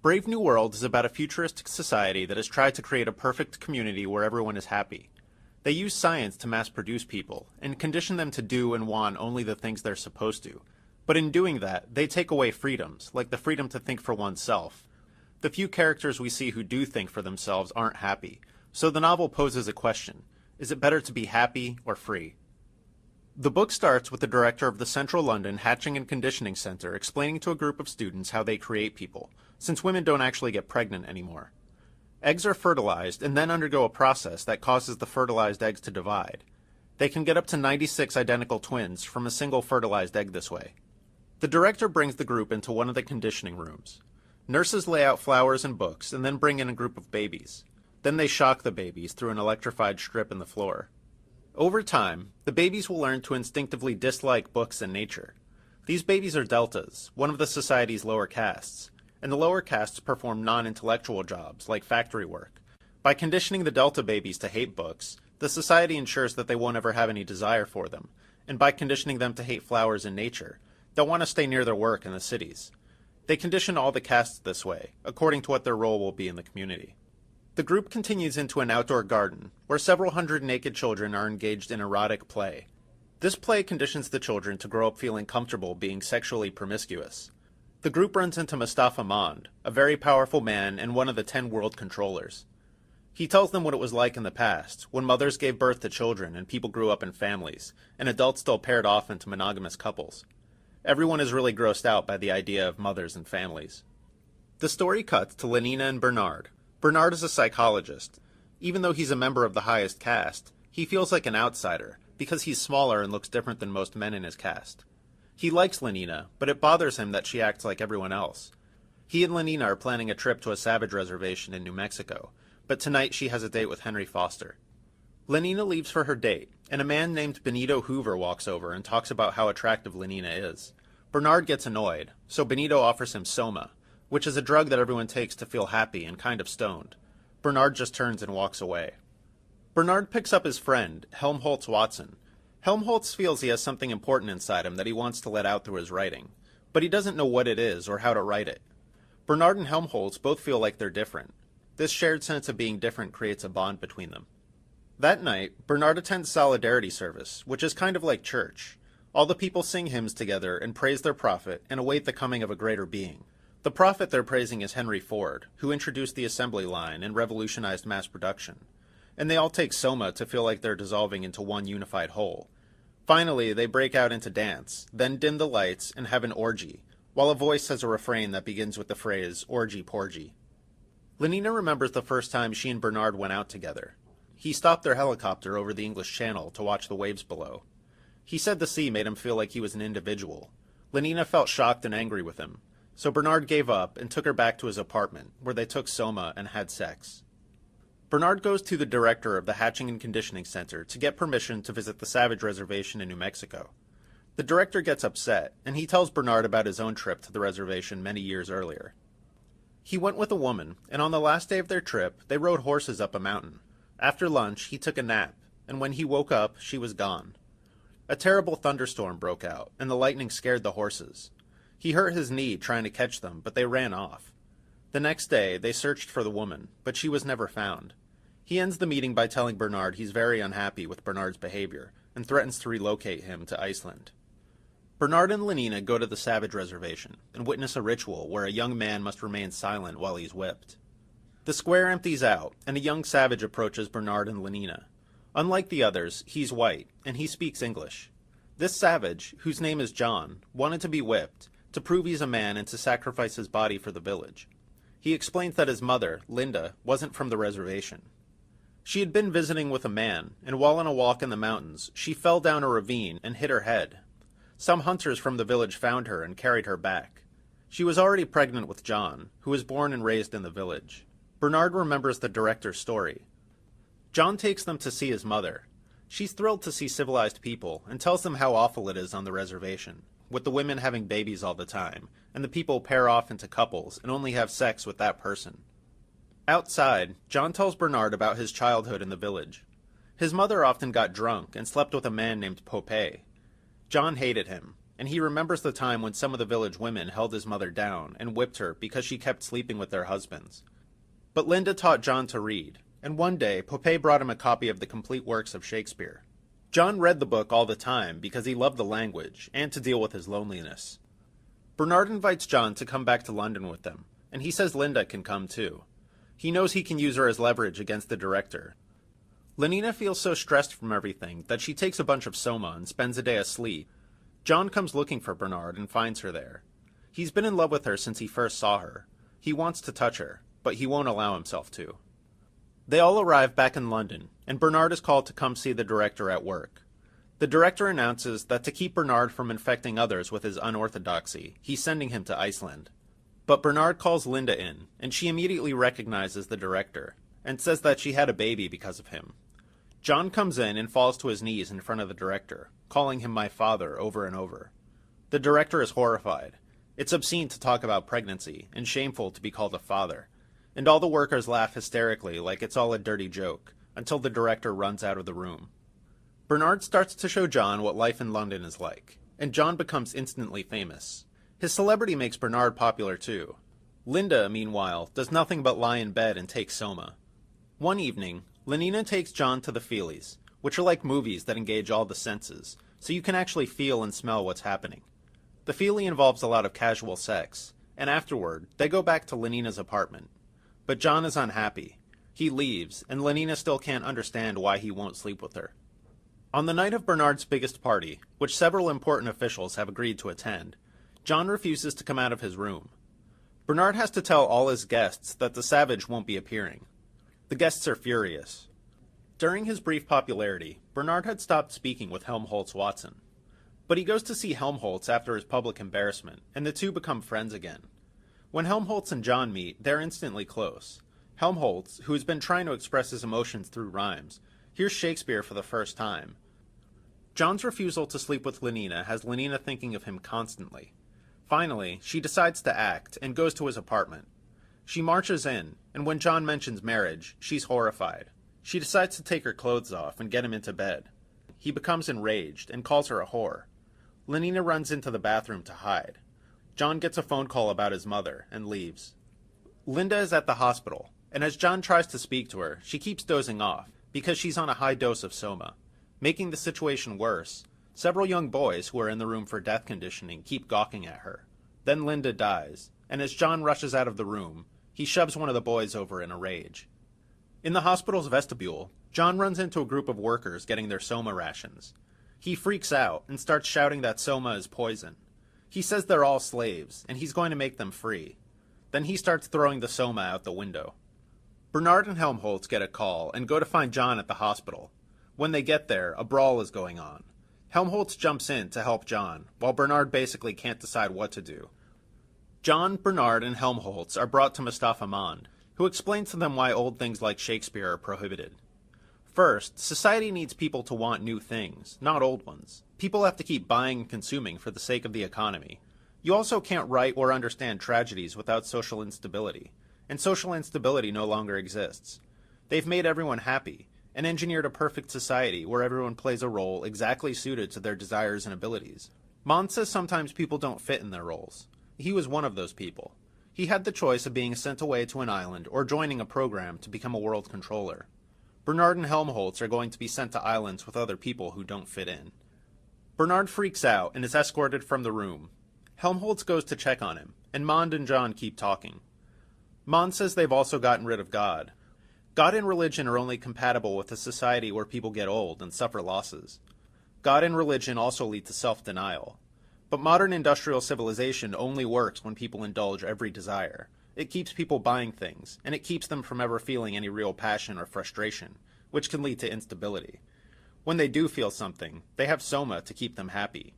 Brave New World is about a futuristic society that has tried to create a perfect community where everyone is happy. They use science to mass-produce people, and condition them to do and want only the things they're supposed to. But in doing that, they take away freedoms, like the freedom to think for oneself. The few characters we see who do think for themselves aren't happy, so the novel poses a question. Is it better to be happy or free? The book starts with the director of the Central London Hatching and Conditioning Center explaining to a group of students how they create people, since women don't actually get pregnant anymore. Eggs are fertilized and then undergo a process that causes the fertilized eggs to divide. They can get up to 96 identical twins from a single fertilized egg this way. The director brings the group into one of the conditioning rooms. Nurses lay out flowers and books and then bring in a group of babies. Then they shock the babies through an electrified strip in the floor. Over time, the babies will learn to instinctively dislike books and nature. These babies are deltas, one of the society's lower castes, and the lower castes perform non-intellectual jobs like factory work. By conditioning the delta babies to hate books, the society ensures that they won't ever have any desire for them, and by conditioning them to hate flowers and nature, they'll want to stay near their work in the cities. They condition all the castes this way, according to what their role will be in the community. The group continues into an outdoor garden, where several hundred naked children are engaged in erotic play. This play conditions the children to grow up feeling comfortable being sexually promiscuous. The group runs into Mustafa Mond, a very powerful man and one of the 10 world controllers. He tells them what it was like in the past, when mothers gave birth to children and people grew up in families, and adults still paired off into monogamous couples. Everyone is really grossed out by the idea of mothers and families. The story cuts to Lenina and Bernard. Bernard is a psychologist. Even though he's a member of the highest caste, he feels like an outsider, because he's smaller and looks different than most men in his caste. He likes Lenina, but it bothers him that she acts like everyone else. He and Lenina are planning a trip to a savage reservation in New Mexico, but tonight she has a date with Henry Foster. Lenina leaves for her date, and a man named Benito Hoover walks over and talks about how attractive Lenina is. Bernard gets annoyed, so Benito offers him Soma, which is a drug that everyone takes to feel happy and kind of stoned. Bernard just turns and walks away. Bernard picks up his friend, Helmholtz Watson. Helmholtz feels he has something important inside him that he wants to let out through his writing, but he doesn't know what it is or how to write it. Bernard and Helmholtz both feel like they're different. This shared sense of being different creates a bond between them. That night, Bernard attends Solidarity Service, which is kind of like church. All the people sing hymns together and praise their prophet and await the coming of a greater being. The prophet they're praising is Henry Ford, who introduced the assembly line and revolutionized mass production. And they all take Soma to feel like they're dissolving into one unified whole. Finally, they break out into dance, then dim the lights and have an orgy, while a voice has a refrain that begins with the phrase, "Orgy porgy." Lenina remembers the first time she and Bernard went out together. He stopped their helicopter over the English Channel to watch the waves below. He said the sea made him feel like he was an individual. Lenina felt shocked and angry with him, so Bernard gave up and took her back to his apartment, where they took Soma and had sex. Bernard goes to the director of the Hatching and Conditioning Center to get permission to visit the Savage Reservation in New Mexico. The director gets upset, and he tells Bernard about his own trip to the reservation many years earlier. He went with a woman, and on the last day of their trip, they rode horses up a mountain. After lunch, he took a nap, and when he woke up, she was gone. A terrible thunderstorm broke out, and the lightning scared the horses. He hurt his knee trying to catch them, but they ran off. The next day, they searched for the woman, but she was never found. He ends the meeting by telling Bernard he's very unhappy with Bernard's behavior, and threatens to relocate him to Iceland. Bernard and Lenina go to the Savage Reservation, and witness a ritual where a young man must remain silent while he's whipped. The square empties out, and a young savage approaches Bernard and Lenina. Unlike the others, he's white, and he speaks English. This savage, whose name is John, wanted to be whipped, to prove he's a man and to sacrifice his body for the village. He explains that his mother, Linda, wasn't from the reservation. She had been visiting with a man, and while on a walk in the mountains, she fell down a ravine and hit her head. Some hunters from the village found her and carried her back. She was already pregnant with John, who was born and raised in the village. Bernard remembers the director's story. John takes them to see his mother. She's thrilled to see civilized people and tells them how awful it is on the reservation, with the women having babies all the time, and the people pair off into couples and only have sex with that person. Outside, John tells Bernard about his childhood in the village. His mother often got drunk and slept with a man named Popé. John hated him. and he remembers the time when some of the village women held his mother down and whipped her because she kept sleeping with their husbands. But Linda taught John to read, and one day Pope brought him a copy of the complete works of Shakespeare. John read the book all the time because he loved the language and to deal with his loneliness. Bernard invites John to come back to London with them, and he says Linda can come too. He knows he can use her as leverage against the director. Lenina feels so stressed from everything that she takes a bunch of soma and spends a day asleep. John comes looking for Bernard and finds her there. He's been in love with her since he first saw her. He wants to touch her, but he won't allow himself to. They all arrive back in London, and Bernard is called to come see the director at work. The director announces that to keep Bernard from infecting others with his unorthodoxy, he's sending him to Iceland. But Bernard calls Linda in, and she immediately recognizes the director, and says that she had a baby because of him. John comes in and falls to his knees in front of the director, calling him my father over and over. The director is horrified. It's obscene to talk about pregnancy, and shameful to be called a father. And all the workers laugh hysterically like it's all a dirty joke, until the director runs out of the room. Bernard starts to show John what life in London is like, and John becomes instantly famous. His celebrity makes Bernard popular too. Linda, meanwhile, does nothing but lie in bed and take soma. One evening, Lenina takes John to the Feelies, which are like movies that engage all the senses, so you can actually feel and smell what's happening. The Feely involves a lot of casual sex, and afterward, they go back to Lenina's apartment. But John is unhappy. He leaves, and Lenina still can't understand why he won't sleep with her. On the night of Bernard's biggest party, which several important officials have agreed to attend, John refuses to come out of his room. Bernard has to tell all his guests that the savage won't be appearing. The guests are furious. During his brief popularity, Bernard had stopped speaking with Helmholtz Watson. But he goes to see Helmholtz after his public embarrassment, and the two become friends again. When Helmholtz and John meet, they're instantly close. Helmholtz, who has been trying to express his emotions through rhymes, hears Shakespeare for the first time. John's refusal to sleep with Lenina has Lenina thinking of him constantly. Finally, she decides to act and goes to his apartment. She marches in, and when John mentions marriage, she's horrified. She decides to take her clothes off and get him into bed. He becomes enraged and calls her a whore. Lenina runs into the bathroom to hide. John gets a phone call about his mother and leaves. Linda is at the hospital, and as John tries to speak to her, she keeps dozing off because she's on a high dose of soma. Making the situation worse, several young boys who are in the room for death conditioning keep gawking at her. Then Linda dies, and as John rushes out of the room, he shoves one of the boys over in a rage. In the hospital's vestibule, John runs into a group of workers getting their soma rations. He freaks out and starts shouting that soma is poison. He says they're all slaves, and he's going to make them free. Then he starts throwing the soma out the window. Bernard and Helmholtz get a call and go to find John at the hospital. When they get there, a brawl is going on. Helmholtz jumps in to help John, while Bernard basically can't decide what to do. John, Bernard, and Helmholtz are brought to Mustafa Mond, who explains to them why old things like Shakespeare are prohibited. First, society needs people to want new things, not old ones. People have to keep buying and consuming for the sake of the economy. You also can't write or understand tragedies without social instability, and social instability no longer exists. They've made everyone happy, and engineered a perfect society where everyone plays a role exactly suited to their desires and abilities. Mond says sometimes people don't fit in their roles. He was one of those people. He had the choice of being sent away to an island or joining a program to become a world controller. Bernard and Helmholtz are going to be sent to islands with other people who don't fit in. Bernard freaks out and is escorted from the room. Helmholtz goes to check on him, and Mond and John keep talking. Mond says they've also gotten rid of God. God and religion are only compatible with a society where people get old and suffer losses. God and religion also lead to self-denial. But modern industrial civilization only works when people indulge every desire. It keeps people buying things, and it keeps them from ever feeling any real passion or frustration, which can lead to instability. When they do feel something, they have soma to keep them happy.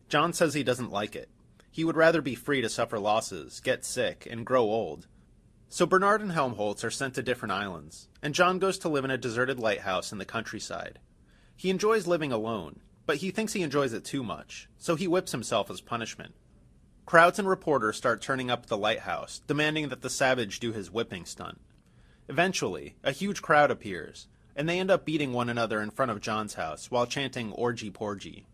John says he doesn't like it. He would rather be free to suffer losses, get sick, and grow old. So Bernard and Helmholtz are sent to different islands, and John goes to live in a deserted lighthouse in the countryside. He enjoys living alone, but he thinks he enjoys it too much, so he whips himself as punishment. Crowds and reporters start turning up at the lighthouse, demanding that the savage do his whipping stunt. Eventually, a huge crowd appears, and they end up beating one another in front of John's house while chanting Orgy Porgy.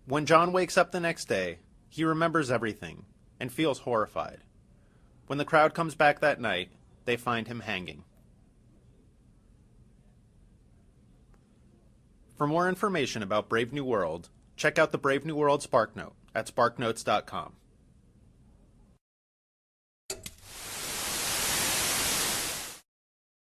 When John wakes up the next day, he remembers everything and feels horrified. When the crowd comes back that night, they find him hanging. For more information about Brave New World, check out the Brave New World SparkNote at sparknotes.com.